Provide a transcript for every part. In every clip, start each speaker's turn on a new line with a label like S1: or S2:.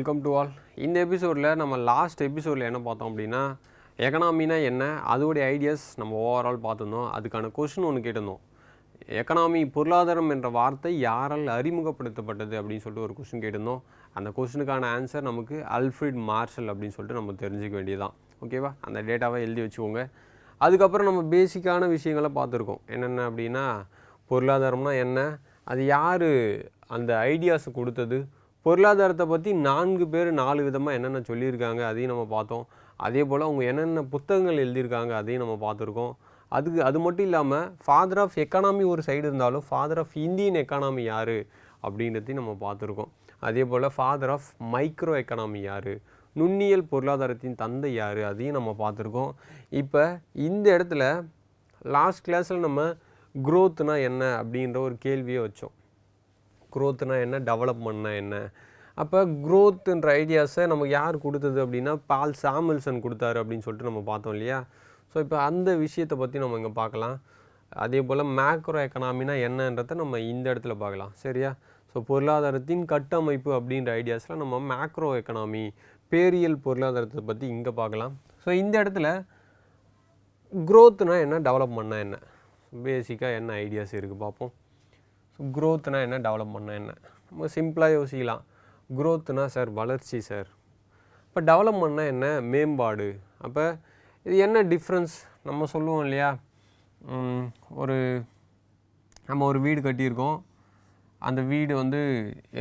S1: Welcome to all. இந்த எபிசோடில் நம்ம லாஸ்ட் எபிசோடில் என்ன பார்த்தோம் அப்படின்னா, எக்கனாமினா என்ன, அதோடைய ஐடியாஸ் நம்ம ஓவரால் பார்த்துருந்தோம். அதுக்கான கொஷின் ஒன்று கேட்டிருந்தோம். எக்கனாமி பொருளாதாரம் என்ற வார்த்தை யாரால் அறிமுகப்படுத்தப்பட்டது அப்படின்னு சொல்லிட்டு ஒரு கொஷின் கேட்டிருந்தோம். அந்த கொஷினுக்கான ஆன்சர் நமக்கு அல்ஃப்ரெட் மார்ஷல் அப்படின்னு சொல்லிட்டு நம்ம தெரிஞ்சுக்க வேண்டியதான். ஓகேவா? அந்த டேட்டாவை எழுதி வச்சுக்கோங்க. அதுக்கப்புறம் நம்ம பேசிக்கான விஷயங்களை பார்த்துருக்கோம். என்னென்ன அப்படின்னா, பொருளாதாரம்னா என்ன, அது யார் அந்த ஐடியாஸை கொடுத்தது, பொருளாதாரத்தை பற்றி 4 பேர் 4 விதமாக என்னென்ன சொல்லியிருக்காங்க அதையும் நம்ம பார்த்தோம். அதே போல் அவங்க என்னென்ன புத்தகங்கள் எழுதியிருக்காங்க அதையும் நம்ம பார்த்துருக்கோம். அது மட்டும் இல்லாமல் ஃபாதர் ஆஃப் எக்கானமி ஒரு சைடு இருந்தாலும் ஃபாதர் ஆஃப் இந்தியன் எக்கானமி யார் அப்படின்றதையும் நம்ம பார்த்துருக்கோம். அதே போல் ஃபாதர் ஆஃப் மைக்ரோ எக்கானமி யார், நுண்ணியல் பொருளாதாரத்தின் தந்தை யார், அதையும் நம்ம பார்த்துருக்கோம். இப்போ இந்த இடத்துல லாஸ்ட் கிளாஸில் நம்ம க்ரோத்னா என்ன அப்படின்ற ஒரு கேள்வியை வச்சோம். க்ரோத்னா என்ன, டெவலப்மெண்ட்னா என்ன. அப்போ க்ரோத்துன்ற ஐடியாஸை நமக்கு யார் கொடுத்தது அப்படின்னா பால் சாமுல்சன் கொடுத்தாரு அப்படின்னு சொல்லிட்டு நம்ம பார்த்தோம் இல்லையா. ஸோ இப்போ அந்த விஷயத்தை பற்றி நம்ம இங்கே பார்க்கலாம். அதே போல் மேக்ரோ எக்கனாமினா என்னன்றதை நம்ம இந்த இடத்துல பார்க்கலாம். சரியா? ஸோ பொருளாதாரத்தின் கட்டமைப்பு அப்படின்ற ஐடியாஸில் நம்ம மேக்ரோ எக்கனாமி பேரியல் பொருளாதாரத்தை பற்றி இங்கே பார்க்கலாம். ஸோ இந்த இடத்துல க்ரோத்னா என்ன, டெவலப்மெண்ட்னா என்ன, பேசிக்காக என்ன ஐடியாஸ் இருக்குது பார்ப்போம். க்ரோத்னா என்ன, டெவலப்மெண்ட்னா என்ன. நம்ம சிம்பிளாக யோசிக்கலாம். க்ரோத்னா சார் வளர்ச்சி சார். இப்போ டெவலப்மெண்ட்னா என்ன, மேம்பாடு. அப்போ இது என்ன டிஃப்ரென்ஸ் நம்ம சொல்லுவோம் இல்லையா. நம்ம ஒரு வீடு கட்டியிருக்கோம், அந்த வீடு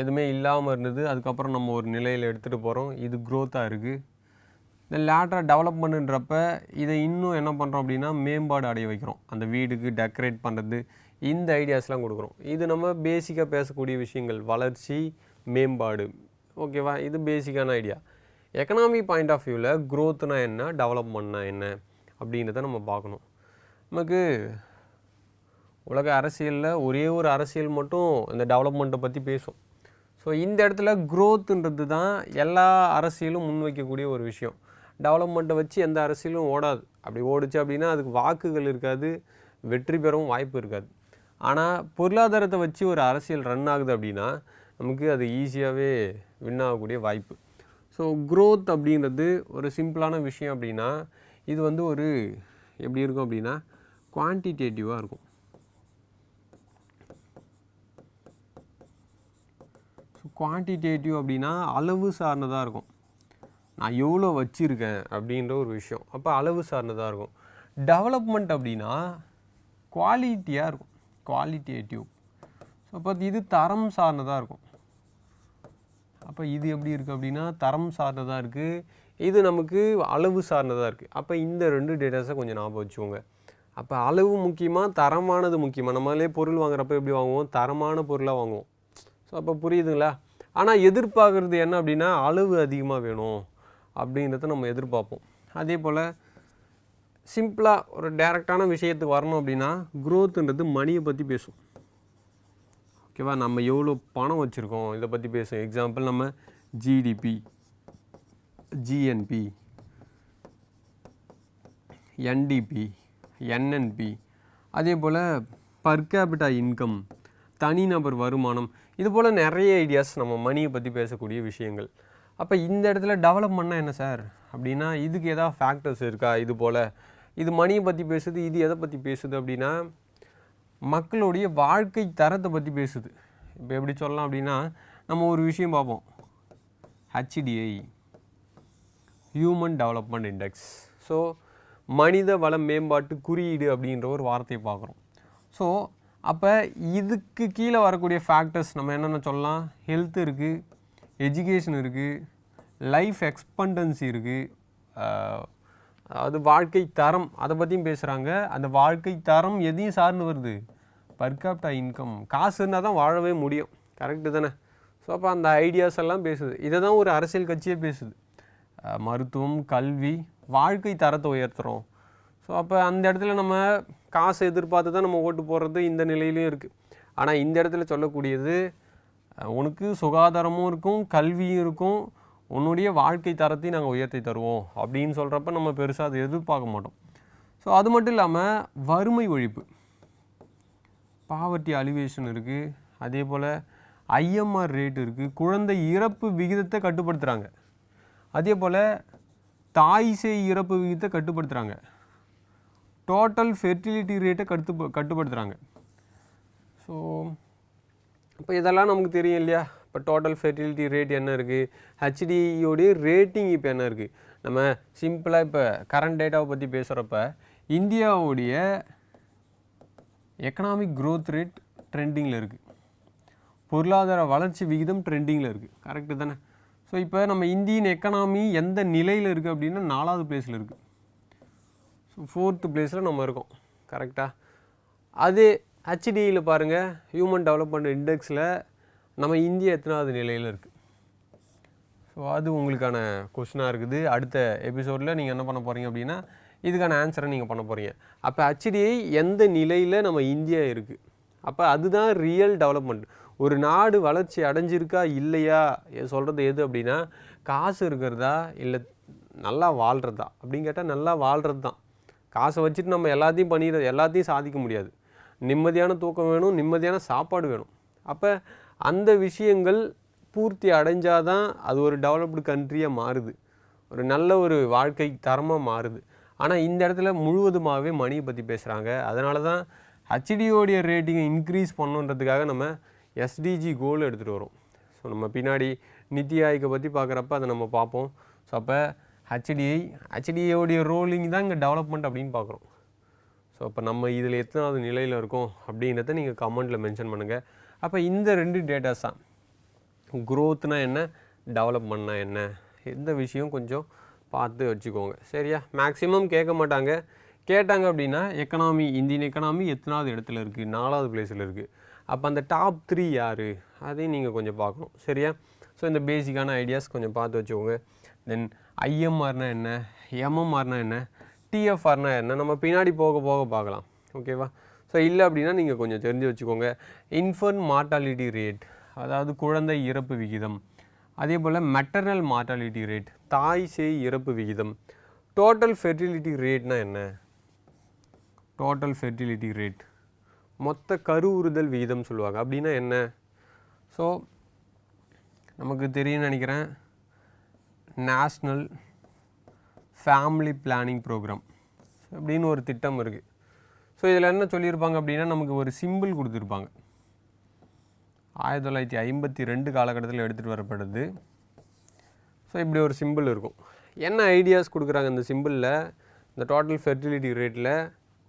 S1: எதுவுமே இல்லாமல் இருந்தது, அதுக்கப்புறம் நம்ம ஒரு நிலையில் எடுத்துகிட்டு போகிறோம், இது க்ரோத்தாக இருக்குது. இந்த லேட்டராக டெவலப்மெண்ட்டுன்றப்ப இதை இன்னும் என்ன பண்ணுறோம் அப்படின்னா மேம்பாடு அடைய வைக்கிறோம். அந்த வீடுக்கு டெக்கரேட் பண்ணுறது, இந்த ஐடியாஸ்லாம் கொடுக்குறோம். இது நம்ம பேசிக்காக பேசக்கூடிய விஷயங்கள், வளர்ச்சி, மேம்பாடு. ஓகேவா? இது பேசிக்கான ஐடியா. எக்கனாமி பாயிண்ட் ஆஃப் வியூவில் க்ரோத்னா என்ன, டெவலப்மெண்ட்னா என்ன அப்படின்றத நம்ம பார்க்கணும். நமக்கு உலக அரசியலில் ஒரே ஒரு அரசியல் மட்டும் இந்த டெவலப்மெண்ட்டை பற்றி பேசும். ஸோ இந்த இடத்துல க்ரோத்துன்றது தான் எல்லா அரசியலும் முன்வைக்கக்கூடிய ஒரு விஷயம். டெவலப்மெண்ட்டை வச்சு எந்த அரசியலும் ஓடாது. அப்படி ஓடிச்சு அப்படின்னா அதுக்கு வாக்குகள் இருக்காது, வெற்றி பெறவும் வாய்ப்பு இருக்காது. ஆனால் பொருளாதாரத்தை வச்சு ஒரு அரசியல் ரன் ஆகுது அப்படின்னா நமக்கு அது ஈஸியாகவே வின் ஆகக்கூடிய வாய்ப்பு. ஸோ க்ரோத் அப்படின்றது ஒரு சிம்பிளான விஷயம் அப்படின்னா இது ஒரு எப்படி இருக்கும் அப்படின்னா குவான்டிடேட்டிவாக இருக்கும். ஸோ குவான்டிடேட்டிவ் அப்படின்னா அளவு சார்ந்ததாக இருக்கும். நான் எவ்வளோ வச்சுருக்கேன் அப்படின்ற ஒரு விஷயம், அப்போ அளவு சார்ந்ததாக இருக்கும். டெவலப்மெண்ட் அப்படின்னா குவாலிட்டியாக இருக்கும், குவாலிட்டேட்டிவ். ஸோ அப்போ இது தரம் சார்ந்ததாக இருக்கும். அப்போ இது எப்படி இருக்குது அப்படின்னா தரம் சார்ந்ததாக இருக்குது, இது நமக்கு அளவு சார்ந்ததாக இருக்குது. அப்போ இந்த 2 டேட்டாஸை கொஞ்சம் ஞாபகம் வச்சுக்கோங்க. அப்போ அளவு முக்கியமாக, தரமானது முக்கியமாக. நம்மளே பொருள் வாங்குறப்ப எப்படி வாங்குவோம், தரமான பொருளாக வாங்குவோம். ஸோ அப்போ புரியுதுங்களா. ஆனால் எதிர்பார்க்குறது என்ன அப்படின்னா அளவு அதிகமாக வேணும் அப்படின்றத நம்ம எதிர்பார்ப்போம். அதே போல் சிம்பிளாக ஒரு டைரெக்டான விஷயத்துக்கு வரணும் அப்படின்னா க்ரோத்துன்றது மணியை பற்றி பேசும். ஓகேவா? நம்ம எவ்வளோ பணம் வச்சுருக்கோம் இதை பற்றி பேசும். எக்ஸாம்பிள் நம்ம ஜிடிபி, ஜிஎன்பி, என்டிபி, என்என்பி, அதே போல் பர் கேபிட்டா இன்கம், தனிநபர் வருமானம், இது போல் நிறைய ஐடியாஸ் நம்ம மணியை பற்றி பேசக்கூடிய விஷயங்கள். அப்போ இந்த இடத்துல டெவலப்மெண்ட்னா என்ன சார் அப்படின்னா இதுக்கு ஏதாவது ஃபேக்டர்ஸ் இருக்கா, இது போல் இது மணியை பற்றி பேசுது, இது எதை பற்றி பேசுது அப்படின்னா மக்களுடைய வாழ்க்கை தரத்தை பற்றி பேசுது. இப்போ எப்படி சொல்லலாம் அப்படின்னா நம்ம ஒரு விஷயம் பார்ப்போம், HDI, human development index. So மனித வள மேம்பாட்டு குறியீடு அப்படின்ற ஒரு வார்த்தையை பார்க்குறோம். ஸோ அப்போ இதுக்கு கீழே வரக்கூடிய ஃபேக்டர்ஸ் நம்ம என்னென்ன சொல்லலாம், ஹெல்த் இருக்குது, எஜுகேஷன் இருக்குது, லைஃப் எக்ஸ்பெக்டன்சி இருக்குது, அது வாழ்க்கை தரம் அதை பற்றியும் பேசுகிறாங்க. அந்த வாழ்க்கை தரம் எதையும் சார்ந்து வருது, பர் கேபிட்டா இன்கம், காசு இருந்தால் தான் வாழவே முடியும். கரெக்டு தானே? ஸோ அப்போ அந்த ஐடியாஸ் எல்லாம் பேசுது. இதை தான் ஒரு அரசியல் கட்சியே பேசுது. மருத்துவம், கல்வி, வாழ்க்கை தரத்தை உயர்த்துகிறோம். ஸோ அப்போ அந்த இடத்துல நம்ம காசை எதிர்பார்த்து தான் நம்ம ஓட்டு போடுறது இந்த நிலையிலையும் இருக்குது. ஆனால் இந்த இடத்துல சொல்லக்கூடியது உனக்கு சுகாதாரமும் இருக்கும், கல்வியும் இருக்கும், உன்னுடைய வாழ்க்கை தரத்தையும் நாங்கள் உயர்த்தி தருவோம் அப்படின்னு சொல்கிறப்ப நம்ம பெருசாக அதை எதிர்பார்க்க மாட்டோம். ஸோ அது மட்டும் இல்லாமல் வறுமை ஒழிப்பு, பாவர்ட்டி அலிவேஷன் இருக்குது. அதே போல் ஐஎம்ஆர் ரேட் இருக்குது, குழந்தை இறப்பு விகிதத்தை கட்டுப்படுத்துகிறாங்க. அதே போல் தாய் சேய் இறப்பு விகிதத்தை கட்டுப்படுத்துகிறாங்க. டோட்டல் ஃபெர்டிலிட்டி ரேட்டை கட்டுப்படுத்துகிறாங்க. ஸோ இப்போ இதெல்லாம் நமக்கு தெரியும் இல்லையா? இப்போ டோட்டல் ஃபெர்டிலிட்டி ரேட் என்ன இருக்குது, ஹெச்டியோடைய ரேட்டிங் இப்போ என்ன இருக்குது. நம்ம சிம்பிளாக இப்போ கரண்ட் டேட்டாவை பற்றி பேசுகிறப்ப இந்தியாவுடைய எக்கனாமிக் க்ரோத் ரேட் ட்ரெண்டிங்கில் இருக்குது, பொருளாதார வளர்ச்சி விகிதம் ட்ரெண்டிங்கில் இருக்குது. கரெக்டு தானே? ஸோ இப்போ நம்ம இந்தியன் எக்கனாமி எந்த நிலையில் இருக்குது அப்படின்னா 4வது பிளேஸில் இருக்குது. ஸோ 4th பிளேஸில் நம்ம இருக்கோம். கரெக்டாக? அதே ஹெச்டியில் பாருங்கள், ஹியூமன் டெவலப்மெண்ட் இண்டெக்ஸில் நம்ம இந்தியா எத்தனாவது நிலையில் இருக்குது. ஸோ அது உங்களுக்கான கொஸ்டினாக இருக்குது. அடுத்த எபிசோடில் நீங்கள் என்ன பண்ண போகிறீங்க அப்படின்னா இதுக்கான ஆன்சரை நீங்கள் பண்ண போகிறீங்க. அப்போ ஹெச்டிஐ எந்த நிலையில் நம்ம இந்தியா இருக்குது, அப்போ அதுதான் ரியல் டெவலப்மெண்ட். ஒரு நாடு வளர்ச்சி அடைஞ்சிருக்கா இல்லையா சொல்கிறது எது அப்படின்னா, காசு இருக்கிறதா இல்லை நல்லா வாழ்கிறதா அப்படின்னு கேட்டால் நல்லா வாழ்கிறது தான். காசை வச்சுட்டு நம்ம எல்லாத்தையும் சாதிக்க முடியாது. நிம்மதியான தூக்கம் வேணும், நிம்மதியான சாப்பாடு வேணும். அப்போ அந்த விஷயங்கள் பூர்த்தி அடைஞ்சாதான் அது ஒரு டெவலப்டு கண்ட்ரியாக மாறுது, ஒரு நல்ல ஒரு வாழ்க்கை தரமாக மாறுது. ஆனால் இந்த இடத்துல முழுவதுமாகவே மணியை பற்றி பேசுகிறாங்க. அதனால தான் ஹெச்டியோடைய ரேட்டிங்கை இன்க்ரீஸ் பண்ணுன்றதுக்காக நம்ம எஸ்டிஜி கோல் எடுத்துகிட்டு வரோம். ஸோ நம்ம பின்னாடி நித்தி ஆயோக்கை பற்றி பார்க்குறப்ப அதை நம்ம பார்ப்போம். ஸோ அப்போ ஹெச்டிஐயோடைய ரோலிங் தான் இங்கே டெவலப்மெண்ட் அப்படின்னு பார்க்குறோம். ஸோ அப்போ நம்ம இதில் எத்தனாவது நிலையில் இருக்கோம் அப்படின்றத நீங்கள் கமெண்ட்டில் மென்ஷன் பண்ணுங்கள். அப்போ இந்த 2 டேட்டாஸ் தான், க்ரோத்னா என்ன, டெவலப்மெண்ட்னா என்ன, இந்த விஷயம் கொஞ்சம் பார்த்து வச்சுக்கோங்க. சரியா? மேக்ஸிமம் கேட்க மாட்டாங்க. கேட்டாங்க அப்படின்னா இந்தியன் எக்கனாமி எத்தனாவது இடத்துல இருக்குது, 4வது பிளேஸில் இருக்குது. அப்போ அந்த டாப் 3 யார், அதையும் நீங்கள் கொஞ்சம் பார்க்கணும். சரியா? ஸோ இந்த பேசிக்கான ஐடியாஸ் கொஞ்சம் பார்த்து வச்சுக்கோங்க. தென் ஐஎம்ஆர்னா என்ன, எம்எம்ஆர்னா என்ன, டிஎஃப்ஆர்னா என்ன, நம்ம பின்னாடி போக போக பார்க்கலாம். ஓகேவா? ஸோ இல்லை அப்படின்னா நீங்கள் கொஞ்சம் தெரிஞ்சு வச்சுக்கோங்க. இன்ஃபன்ட் மார்ட்டாலிட்டி ரேட், அதாவது குழந்தை இறப்பு விகிதம். அதே போல் மெட்டர்னல் மார்ட்டாலிட்டி ரேட், தாய் சேய் இறப்பு விகிதம். டோட்டல் ஃபெர்டிலிட்டி ரேட்னா என்ன, டோட்டல் ஃபெர்டிலிட்டி ரேட் மொத்த கருவுறுதல் விகிதம் சொல்லுவாங்க. அப்படின்னா என்ன? ஸோ நமக்கு தெரியும்னு நினைக்கிறேன், நேஷ்னல் ஃபேமிலி பிளானிங் ப்ரோக்ராம் அப்படின்னு ஒரு திட்டம் இருக்குது. ஸோ இதில் என்ன சொல்லியிருப்பாங்க அப்படின்னா, நமக்கு ஒரு சிம்பிள் கொடுத்துருப்பாங்க. 1952 காலகட்டத்தில் எடுத்துகிட்டு வரப்படுது. ஸோ இப்படி ஒரு சிம்பிள் இருக்கும். என்ன ஐடியாஸ் கொடுக்குறாங்க இந்த சிம்பிளில், இந்த டோட்டல் ஃபெர்டிலிட்டி ரேட்டில்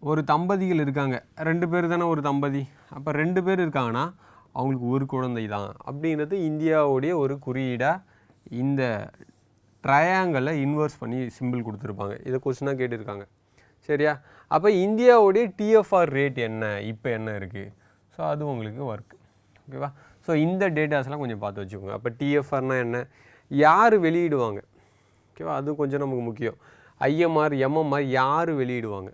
S1: ஒரு தம்பதிகள் இருக்காங்க, 2 பேர் தானே ஒரு தம்பதி. அப்போ 2 பேர் இருக்காங்கன்னா அவங்களுக்கு ஒரு குழந்தை தான் அப்படிங்கிறது இந்தியாவுடைய ஒரு குறியீடாக இந்த ட்ரையாங்கிளை இன்வெர்ஸ் பண்ணி சிம்பிள் கொடுத்துருப்பாங்க. இதை கொஸ்டினாக கேட்டிருக்காங்க. சரியா? அப்போ இந்தியாவுடைய டிஎஃப்ஆர் ரேட் என்ன, இப்போ என்ன இருக்குது, ஸோ அது உங்களுக்கு ஒர்க். ஓகேவா? ஸோ இந்த டேட்டாஸ்லாம் கொஞ்சம் பார்த்து வச்சுக்கோங்க. அப்போ டிஎஃப்ஆர்னா என்ன, யார் வெளியிடுவாங்க, ஓகேவா, அது கொஞ்சம் நமக்கு முக்கியம். ஐஎம்ஆர் எம்எம்ஆர் யார் வெளியிடுவாங்க.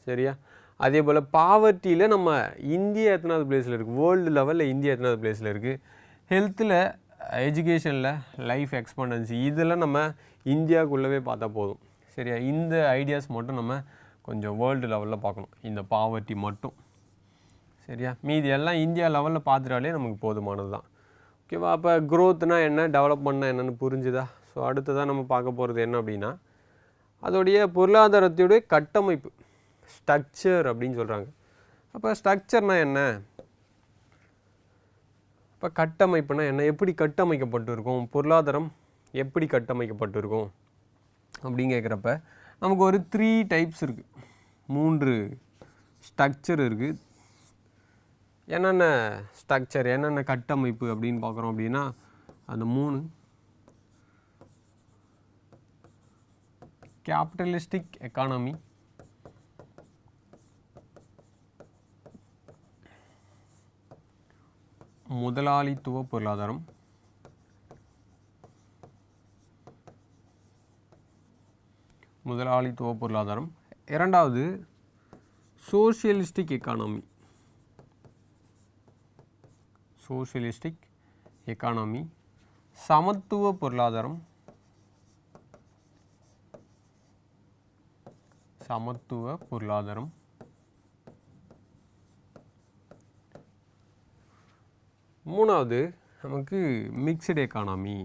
S1: சரியா? அதே போல் பாவர்ட்டியில் நம்ம இந்தியா எத்தனாவது பிளேஸில் இருக்குது, வேர்ல்டு லெவலில் இந்தியா எத்தனாவது பிளேஸில் இருக்குது. ஹெல்த்தில், எஜுகேஷனில், லைஃப் எக்ஸ்பெக்டன்சி, இதெல்லாம் நம்ம இந்தியாவுக்குள்ளவே பார்த்தா போதும். சரியா? இந்த ஐடியாஸ் மட்டும் நம்ம கொஞ்சம் வேர்ல்டு லெவலில் பார்க்கணும், இந்த பாவர்ட்டி மட்டும். சரியா? மீதி எல்லாம் இந்தியா லெவலில் பார்த்துட்டாலே நமக்கு போதுமானது தான். ஓகேவா? அப்போ க்ரோத்னா என்ன, டெவலப்மெண்ட்னா என்னென்னு புரிஞ்சுதா? ஸோ அடுத்ததான் நம்ம பார்க்க போகிறது என்ன அப்படின்னா, அதோடைய பொருளாதாரத்துடைய கட்டமைப்பு, ஸ்ட்ரக்சர் அப்படின்னு சொல்கிறாங்க. அப்போ ஸ்ட்ரக்சர்னா என்ன, இப்போ கட்டமைப்புனா என்ன, எப்படி கட்டமைக்கப்பட்டு இருக்கும், பொருளாதாரம் எப்படி கட்டமைக்கப்பட்டு இருக்கும் அப்படின்னு கேட்குறப்ப நமக்கு ஒரு 3 டைப்ஸ் இருக்குது, 3 ஸ்ட்ரக்சர் இருக்குது. என்னென்ன ஸ்ட்ரக்சர், என்னென்ன கட்டமைப்பு அப்படின்னு பார்க்குறோம் அப்படின்னா, அந்த 3 கேபிட்டலிஸ்டிக் எக்கானமி, முதலாளித்துவ பொருளாதாரம், இரண்டாவது சோஷியலிஸ்டிக் எக்கானமி, சமத்துவ பொருளாதாரம், மூணாவது நமக்கு மிக்ஸ்டு எக்கானமி.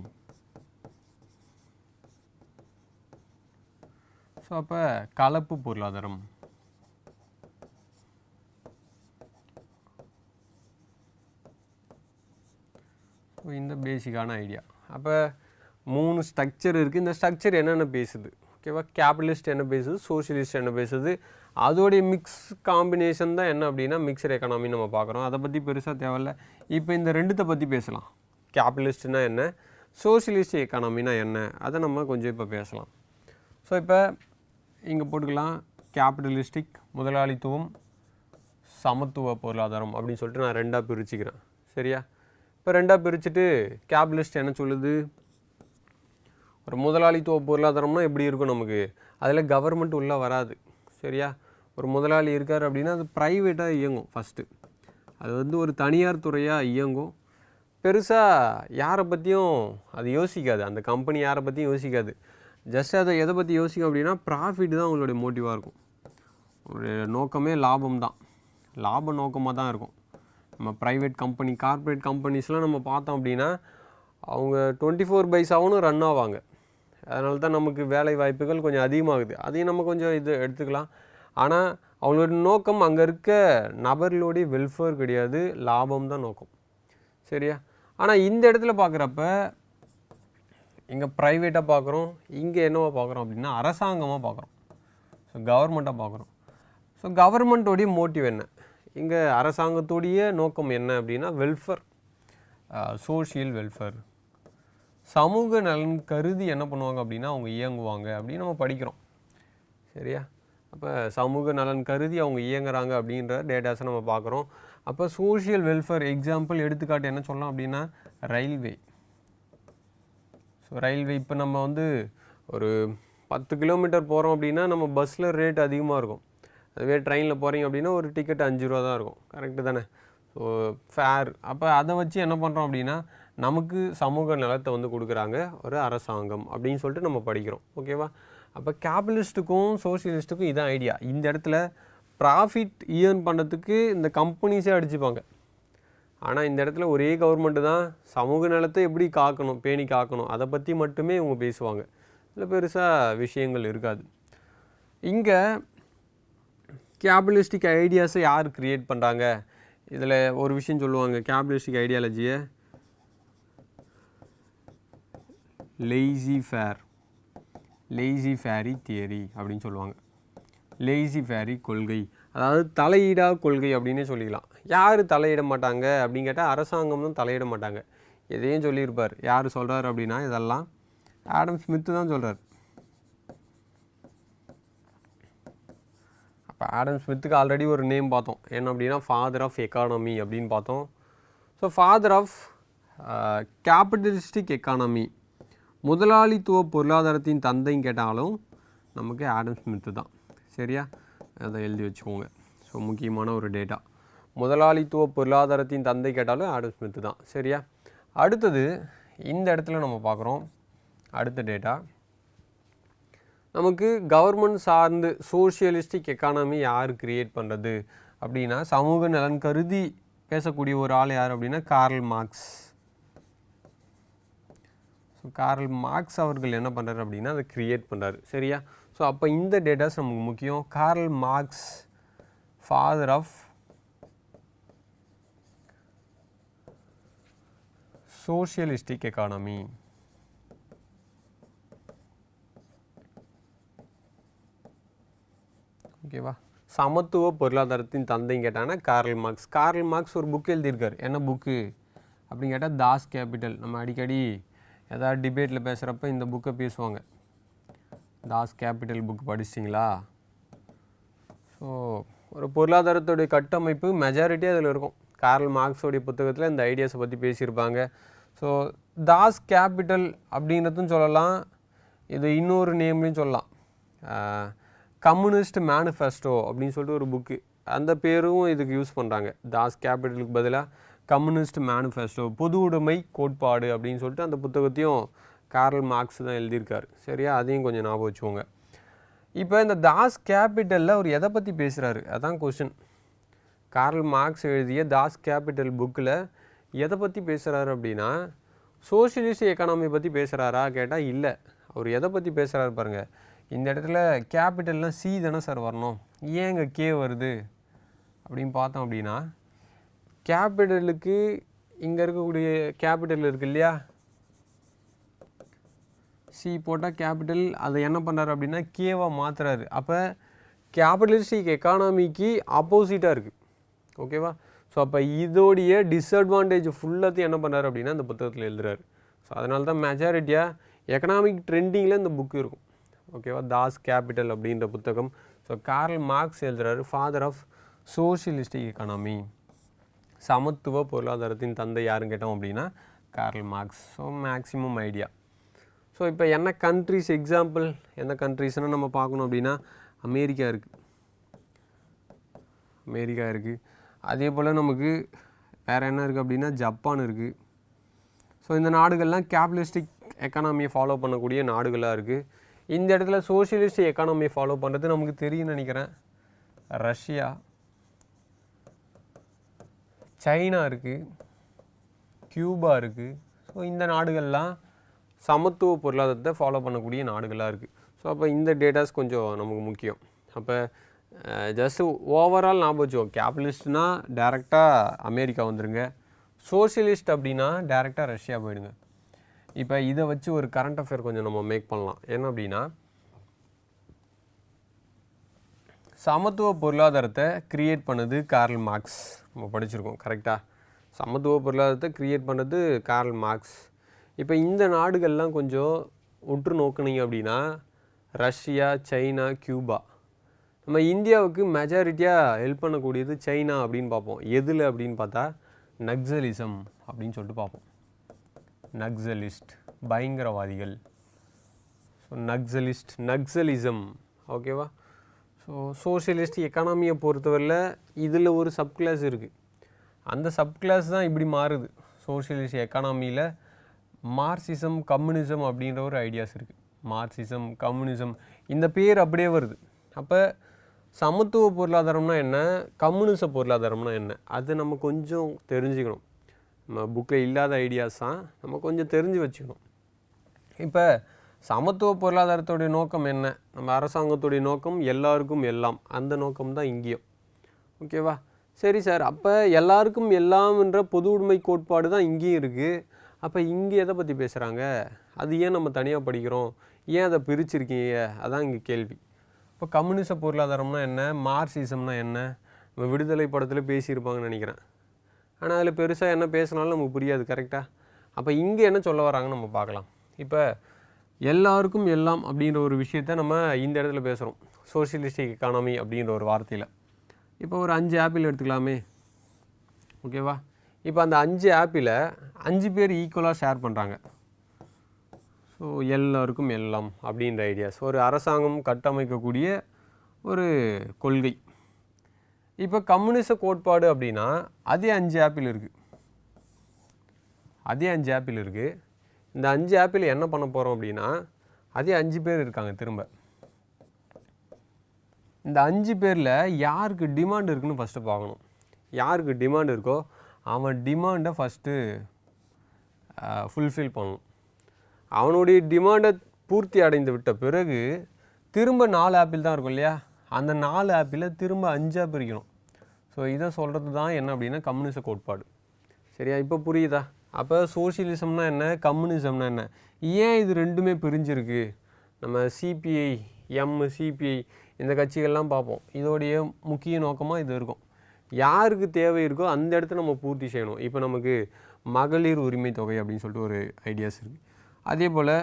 S1: ஸோ அப்போ கலப்பு பொருளாதாரம். ஸோ இந்த பேசிக்கான ஐடியா. அப்போ 3 ஸ்ட்ரக்சர் இருக்குது. இந்த ஸ்ட்ரக்சர் என்னென்ன பேசுது, ஓகேவா? கேபிட்டலிஸ்ட் என்ன பேசுது, சோஷியலிஸ்ட் என்ன பேசுது, அதோடைய மிக்ஸ் காம்பினேஷன் தான் என்ன அப்படின்னா மிக்சர் எக்கானமி நம்ம பார்க்குறோம். அதை பற்றி பெருசாக தேவையில்ல. இப்போ இந்த ரெண்டுத்தை பற்றி பேசலாம். கேபிட்டலிஸ்ட்னா என்ன, சோஷியலிஸ்ட் எக்கானமினா என்ன, அதை நம்ம கொஞ்சம் இப்போ பேசலாம். ஸோ இப்போ இங்கே போட்டுக்கலாம் கேபிட்டலிஸ்டிக் முதலாளித்துவம் சமத்துவ பொருளாதாரம் அப்படின்னு சொல்லிட்டு நான் ரெண்டாக பிரிச்சுக்கிறேன். சரியா? இப்போ ரெண்டாக பிரிச்சுட்டு கேபிட்டலிஸ்ட் என்ன சொல்லுது, ஒரு முதலாளித்துவ பொருளாதாரம்னா எப்படி இருக்கும் நமக்கு, அதில் கவர்மெண்ட் உள்ளே வராது. சரியா? ஒரு முதலாளி இருக்கார் அப்படின்னா அது ப்ரைவேட்டாக இயங்கும். ஃபஸ்ட்டு அது வந்து ஒரு தனியார் துறையாக இயங்கும். பெருசாக யாரை பற்றியும் அது யோசிக்காது, அந்த கம்பெனி யாரை பற்றியும் யோசிக்காது. ஜஸ்ட் அதை எதை பற்றி யோசிக்கும் அப்படின்னா ப்ராஃபிட் தான் அவங்களுடைய மோட்டிவாக இருக்கும். ஒரு நோக்கமே லாபம் தான், லாப நோக்கமாக தான் இருக்கும். நம்ம ப்ரைவேட் கம்பெனி கார்ப்பரேட் கம்பெனிஸ்லாம் நம்ம பார்த்தோம் அப்படின்னா அவங்க 24/7 ரன் ஆவாங்க. அதனால தான் நமக்கு வேலை வாய்ப்புகள் கொஞ்சம் அதிகமாகுது. அதையும் நம்ம கொஞ்சம் இது எடுத்துக்கலாம். ஆனால் அவங்களோட நோக்கம் அங்கே இருக்க நபர்களுடைய வெல்ஃபேர் கிடையாது, லாபம் தான் நோக்கம். சரியா? ஆனால் இந்த இடத்துல பார்க்குறப்ப இங்கே ப்ரைவேட்டாக பார்க்குறோம், இங்கே என்னவா பார்க்குறோம் அப்படின்னா அரசாங்கமாக பார்க்குறோம். ஸோ கவர்மெண்ட்டாக பார்க்குறோம். ஸோ கவர்மெண்ட்டோடைய மோட்டிவ் என்ன, இங்கே அரசாங்கத்துடைய நோக்கம் என்ன அப்படின்னா வெல்ஃபேர், சோஷியல் வெல்ஃபேர், சமூக நலன் கருதி என்ன பண்ணுவாங்க அப்படின்னா அவங்க இயங்குவாங்க அப்படின்னு நம்ம படிக்கிறோம். சரியா? அப்போ சமூக நலன் கருதி அவங்க இயங்குறாங்க அப்படின்ற டேட்டாஸை நம்ம பார்க்குறோம். அப்போ சோஷியல் வெல்ஃபேர் எக்ஸாம்பிள் எடுத்துக்காட்டு என்ன சொல்லலாம் அப்படின்னா ரயில்வே. ஸோ ரயில்வே இப்போ நம்ம வந்து ஒரு 10 கிலோமீட்டர் போகிறோம் அப்படின்னா நம்ம பஸ்ஸில் ரேட் அதிகமாக இருக்கும். அதுவே ட்ரெயினில் போகிறீங்க அப்படின்னா ஒரு டிக்கெட் 5 ரூபா தான் இருக்கும். கரெக்டு தானே? So fair. அப்போ அதை வச்சு என்ன பண்ணுறோம் அப்படின்னா நமக்கு சமூக நலத்தை வந்து கொடுக்குறாங்க ஒரு அரசாங்கம் அப்படின்னு சொல்லிட்டு நம்ம படிக்கிறோம். ஓகேவா? அப்போ கேபிட்டலிஸ்ட்டுக்கும் சோஷியலிஸ்ட்டுக்கும் இதான் ஐடியா. இந்த இடத்துல ப்ராஃபிட் இயர்ன் பண்ணுறதுக்கு இந்த கம்பெனிஸே அடிச்சுப்பாங்க. ஆனால் இந்த இடத்துல ஒரே கவர்மெண்ட்டு தான் சமூக நலத்தை எப்படி காக்கணும், பேணி காக்கணும், அதை பற்றி மட்டுமே இவங்க பேசுவாங்க. இதில் பெருசாக விஷயங்கள் இருக்காது. இங்கே கேபிட்டலிஸ்டிக் ஐடியாஸை யார் க்ரியேட் பண்ணுறாங்க, இதில் ஒரு விஷயம் சொல்லுவாங்க. கேபிட்டலிஸ்டிக் ஐடியாலஜியை லேசி ஃபேரி தியரி அப்படின்னு சொல்லுவாங்க. லேசி ஃபேரி கொள்கை, அதாவது தலையீடா கொள்கை அப்படின்னே சொல்லிக்கலாம். யார் தலையிட மாட்டாங்க அப்படின்னு கேட்டால் அரசாங்கம் தான் தலையிட மாட்டாங்க. எதையும் சொல்லியிருப்பார். யார் சொல்கிறார் அப்படின்னா இதெல்லாம் ஆடம் ஸ்மித்து தான் சொல்கிறார். அப்போ ஆடம் ஸ்மித்துக்கு ஆல்ரெடி ஒரு நேம் பார்த்தோம், என்ன அப்படின்னா ஃபாதர் ஆஃப் எக்கானமி அப்படின்னு பார்த்தோம். So father of capitalistic economy, முதலாளித்துவ பொருளாதாரத்தின் தந்தைன்னு கேட்டாலும் நமக்கு ஆடம் ஸ்மித்து தான். சரியா? அதை எழுதி வச்சுக்கோங்க. ஸோ முக்கியமான ஒரு டேட்டா. முதலாளித்துவ பொருளாதாரத்தின் தந்தை கேட்டாலும் ஆடம் ஸ்மித்து தான். சரியா? அடுத்தது இந்த இடத்துல நம்ம பார்க்குறோம் அடுத்த டேட்டா, நமக்கு கவர்மெண்ட் சார்ந்து சோஷியலிஸ்டிக் எக்கானமி யார் கிரியேட் பண்ணுறது அப்படின்னா சமூக நலன் கருதி பேசக்கூடிய ஒரு ஆள் யார் அப்படின்னா Karl Marx. So Karl Marx அவர்கள் என்ன பண்ணுறாரு அப்படின்னா அதை க்ரியேட் பண்ணுறாரு. சரியா? ஸோ அப்போ இந்த டேட்டாஸ் நமக்கு முக்கியம். Karl Marx father of socialistic economy. ஓகேவா? சமத்துவ பொருளாதாரத்தின் தந்தைன்னு கேட்டாங்கன்னா கார்ல் மார்க்ஸ். கார்ல் மார்க்ஸ் ஒரு புக் எழுதியிருக்கார். என்ன புக்கு அப்படின்னு கேட்டால் தாஸ் கேபிட்டல். நம்ம அடிக்கடி ஏதாவது டிபேட்டில் பேசுகிறப்ப இந்த புக்கை பேசுவாங்க. தாஸ் கேபிட்டல் புக் படிச்சிட்டிங்களா? ஸோ ஒரு பொருளாதாரத்துடைய கட்டமைப்பு மெஜாரிட்டி அதில் இருக்கும். கார்ல் மார்க்ஸோடைய புத்தகத்தில் இந்த ஐடியாஸை பற்றி பேசியிருப்பாங்க. ஸோ தாஸ் கேபிட்டல் அப்படின்றதும் சொல்லலாம், இது இன்னொரு நேம்லையும் சொல்லலாம். கம்யூனிஸ்ட் மேனிஃபெஸ்டோ அப்படின்னு சொல்லிட்டு ஒரு புக்கு, அந்த பேரும் இதுக்கு யூஸ் பண்ணுறாங்க. தாஸ் கேபிட்டலுக்கு பதிலாக கம்யூனிஸ்ட் மேனிஃபெஸ்டோ, பொது உடைமை கோட்பாடு அப்படின்னு சொல்லிட்டு அந்த புத்தகத்தையும் கார்ல் மார்க்ஸ் தான் எழுதியிருக்காரு. சரியா? அதையும் கொஞ்சம் ஞாபகம் வச்சுக்கோங்க. இப்போ இந்த தாஸ் கேபிட்டலில் அவர் எதை பற்றி பேசுகிறாரு, அதான் கொஸ்டின். கார்ல் மார்க்ஸ் எழுதிய தாஸ் கேபிட்டல் புக்கில் எதை பற்றி பேசுகிறாரு அப்படின்னா சோஷியலிஸ்ட் எக்கானமி பற்றி பேசுகிறாரா கேட்டால் இல்லை. அவர் எதை பற்றி பேசுகிறாரு பாருங்கள். இந்த இடத்துல கேபிட்டல்லாம் சி தானே சார் வரணும், ஏன் இங்கே கே வருது அப்படின்னு பார்த்தோம் அப்படின்னா, கேபிட்டலுக்கு இங்கே இருக்கக்கூடிய கேபிட்டல் இருக்குது இல்லையா, சி போட்டால் கேபிட்டல், அதை என்ன பண்ணுறாரு அப்படின்னா கேவாக மாற்றுறாரு. அப்போ கேபிட்டலிஸ்டிக் எக்கானமிக்கு ஆப்போசிட்டாக இருக்குது. ஓகேவா? ஸோ அப்போ இதோடைய டிஸ்அட்வான்டேஜ் ஃபுல்லாத்தையும் என்ன பண்ணுறாரு அப்படின்னா இந்த புத்தகத்தில் எழுதுறாரு. ஸோ அதனால தான் மெஜாரிட்டியாக எக்கனாமிக் ட்ரெண்டிங்கில் இந்த புக்கு இருக்கும். ஓகேவா? தாஸ் கேபிட்டல் அப்படின்ற புத்தகம். ஸோ கார்ல் மார்க்ஸ் எழுதுறாரு, ஃபாதர் ஆஃப் சோஷியலிஸ்டிக் எக்கானமி. சமத்துவ பொருளாதாரத்தின் தந்தை யாருன்னு கேட்டோம் அப்படின்னா Karl Marx. So maximum idea. So இப்போ என்ன கண்ட்ரிஸ் எக்ஸாம்பிள், எந்த கண்ட்ரிஸ்னால் நம்ம பார்க்கணும் அப்படின்னா அமெரிக்கா இருக்குது, அமெரிக்கா இருக்குது. அதே போல் நமக்கு வேறு என்ன இருக்குது அப்படின்னா ஜப்பான் இருக்குது. ஸோ இந்த நாடுகள்லாம் கேபிட்டலிஸ்டிக் எக்கானமியை ஃபாலோ பண்ணக்கூடிய நாடுகளாக இருக்குது. இந்த இடத்துல சோஷியலிஸ்ட் எக்கானமியை ஃபாலோ பண்ணுறது நமக்கு தெரியும்னு நினைக்கிறேன். ரஷ்யா, சைனா இருக்குது, கியூபா இருக்குது. ஸோ இந்த நாடுகள்லாம் சமத்துவ பொருளாதாரத்தை ஃபாலோ பண்ணக்கூடிய நாடுகளாக இருக்குது. ஸோ அப்போ இந்த டேட்டாஸ் கொஞ்சம் நமக்கு முக்கியம். அப்போ ஜஸ்ட்டு ஓவரால் ஞாபகம் வச்சுக்கோ, கேபிட்டலிஸ்ட்னா டேரெக்டாக அமெரிக்கா வந்துடுங்க, சோஷியலிஸ்ட் அப்படின்னா டேரெக்டாக ரஷ்யா போயிடுங்க. இப்போ இதை வச்சு ஒரு கரண்ட் அஃபேர் கொஞ்சம் நம்ம மேக் பண்ணலாம். என்ன அப்படின்னா, சமத்துவ பொருளாதாரத்தை க்ரியேட் பண்ணது கார்ல் மார்க்ஸ். நம்ம படிச்சிருக்கோம் கரெக்டாக. சமத்துவ பொருளாதாரத்தை க்ரியேட் பண்ணது கார்ல் மார்க்ஸ். இப்போ இந்த நாடுகள்லாம் கொஞ்சம் உற்று நோக்குனீங்க அப்படின்னா ரஷ்யா, சைனா, கியூபா. நம்ம இந்தியாவுக்கு மெஜாரிட்டியாக ஹெல்ப் பண்ணக்கூடியது சைனா அப்படின்னு பார்ப்போம். எதில் அப்படின்னு பார்த்தா நக்சலிசம் அப்படின்னு சொல்லிட்டு பார்ப்போம். நக்சலிஸ்ட் பயங்கரவாதிகள். ஸோ நக்சலிசம். ஓகேவா? ஸோ சோஷியலிஸ்ட் எக்கானமியை பொறுத்தவரையில் இதில் ஒரு சப்கிளாஸ் இருக்குது. அந்த சப்கிளாஸ் தான் இப்படி மாறுது. சோஷியலிஸ்ட் எக்கானமியில் மார்க்சிசம், கம்யூனிசம் அப்படின்ற ஒரு ஐடியாஸ் இருக்குது. மார்க்சிசம், கம்யூனிசம் இந்த பேர் அப்படியே வருது. அப்போ சமத்துவ பொருளாதாரம்னா என்ன, கம்யூனிச பொருளாதாரம்னா என்ன, அது நம்ம கொஞ்சம் தெரிஞ்சுக்கணும். நம்ம புக்கில் இல்லாத ஐடியாஸ் தான், நம்ம கொஞ்சம் தெரிஞ்சு வச்சுக்கணும். இப்போ சமத்துவ பொருளாதாரத்துடைய நோக்கம் என்ன, நம்ம அரசாங்கத்துடைய நோக்கம் எல்லாருக்கும் எல்லாம், அந்த நோக்கம் தான் இங்கேயும். ஓகேவா? சரி சார், அப்போ எல்லாருக்கும் எல்லாம்ன்ற பொது உடைமை கோட்பாடு தான் இங்கேயும் இருக்குது. அப்போ இங்கே எதை பற்றி பேசுகிறாங்க, அது ஏன் நம்ம தனியாக படிக்கிறோம், ஏன் அதை பிரிச்சிருக்கீங்க, அதான் இங்கே கேள்வி. இப்போ கம்யூனிச பொருளாதாரம்னா என்ன, மார்க்சிசம்னா என்ன, நம்ம விடுதலை படத்தில் பேசியிருப்பாங்கன்னு நினைக்கிறேன். ஆனால் அதில் பெருசாக என்ன பேசினாலும் நமக்கு புரியாது. கரெக்டாக? அப்போ இங்கே என்ன சொல்ல வராங்கன்னு நம்ம பார்க்கலாம். இப்போ எல்லாருக்கும் எல்லாம் அப்படின்ற ஒரு விஷயத்த நம்ம இந்த இடத்துல பேசுகிறோம், சோஷியலிஸ்டிக் எக்கானமி அப்படின்ற ஒரு வார்த்தையில். இப்போ ஒரு 5 ஆப்பிள் எடுத்துக்கலாமே. ஓகேவா? இப்போ அந்த 5 ஆப்பிளை 5 பேர் ஈக்குவலாக ஷேர் பண்ணுறாங்க. ஸோ எல்லாருக்கும் எல்லாம் அப்படின்ற ஐடியாஸ் ஒரு அரசாங்கம் கட்டமைக்கக்கூடிய ஒரு கொள்கை. இப்போ கம்யூனிச கோட்பாடு அப்படின்னா அதே 5 ஆப்பிள் இருக்குது, அதே 5 ஆப்பிள் இருக்குது. இந்த 5 ஆப்பிள் என்ன பண்ண போகிறோம் அப்படின்னா, அதே 5 பேர் இருக்காங்க திரும்ப. இந்த 5 பேரில் யாருக்கு டிமாண்ட் இருக்குன்னு ஃபஸ்ட்டு பார்க்கணும். யாருக்கு டிமாண்ட் இருக்கோ அவன் டிமாண்டை ஃபஸ்ட்டு ஃபுல்ஃபில் பண்ணணும். அவனுடைய டிமாண்டை பூர்த்தி அடைந்து விட்ட பிறகு திரும்ப 4 ஆப்பிள் தான் இருக்கும் இல்லையா, அந்த 4 ஆப்பிளை திரும்ப 5ஆக பிரிக்கணும். ஸோ இதை சொல்கிறது தான் என்ன அப்படின்னா கம்யூனிச கோட்பாடு. சரியா? இப்போ புரியுதா? அப்போ சோஷியலிசம்னா என்ன, கம்யூனிசம்னா என்ன, ஏன் இது ரெண்டுமே பிரிஞ்சிருக்கு. நம்ம சிபிஐ, சிபிஐ இந்த கட்சிகள்லாம் பார்ப்போம். இதோடைய முக்கிய நோக்கமாக இது இருக்கும். யாருக்கு தேவை இருக்கோ அந்த இடத்துல நம்ம பூர்த்தி செய்யணும். இப்போ நமக்கு மகளிர் உரிமை தொகை அப்படின்னு சொல்லிட்டு ஒரு ஐடியாஸ் இருக்குது. அதே போல்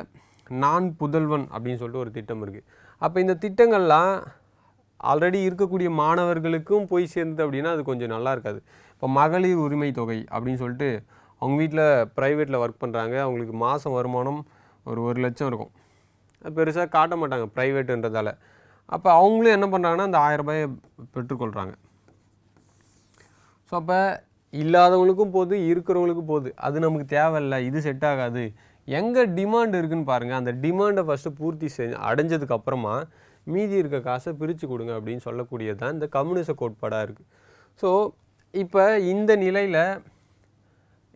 S1: நான் புதல்வன் அப்படின்னு சொல்லிட்டு ஒரு திட்டம் இருக்குது. அப்போ இந்த திட்டங்கள்லாம் ஆல்ரெடி இருக்கக்கூடிய மாணவர்களுக்கும் போய் சேர்ந்தது அப்படின்னா அது கொஞ்சம் நல்லா இருக்காது. இப்போ மகளிர் உரிமை தொகை அப்படின்னு சொல்லிட்டு அவங்க வீட்டில் ப்ரைவேட்டில் ஒர்க் பண்ணுறாங்க, அவங்களுக்கு மாதம் வருமானம் ஒரு 1 லட்சம் இருக்கும். அது பெருசாக காட்ட மாட்டாங்க ப்ரைவேட்டுன்றதால. அப்போ அவங்களும் என்ன பண்ணுறாங்கன்னா அந்த 1000 ரூபாயை பெற்றுக்கொள்கிறாங்க. ஸோ அப்போ இல்லாதவங்களுக்கும் போகுது, இருக்கிறவங்களுக்கும் போகுது. அது நமக்கு தேவையில்லை, இது செட் ஆகாது. எங்கே டிமாண்ட் இருக்குதுன்னு பாருங்கள், அந்த டிமாண்டை ஃபஸ்ட்டு பூர்த்தி அடைஞ்சதுக்கப்புறமா மீதி இருக்க காசை பிரித்து கொடுங்க அப்படின்னு சொல்லக்கூடியது தான் இந்த கம்யூனிச கோட்பாடாக இருக்குது. ஸோ இப்போ இந்த நிலையில்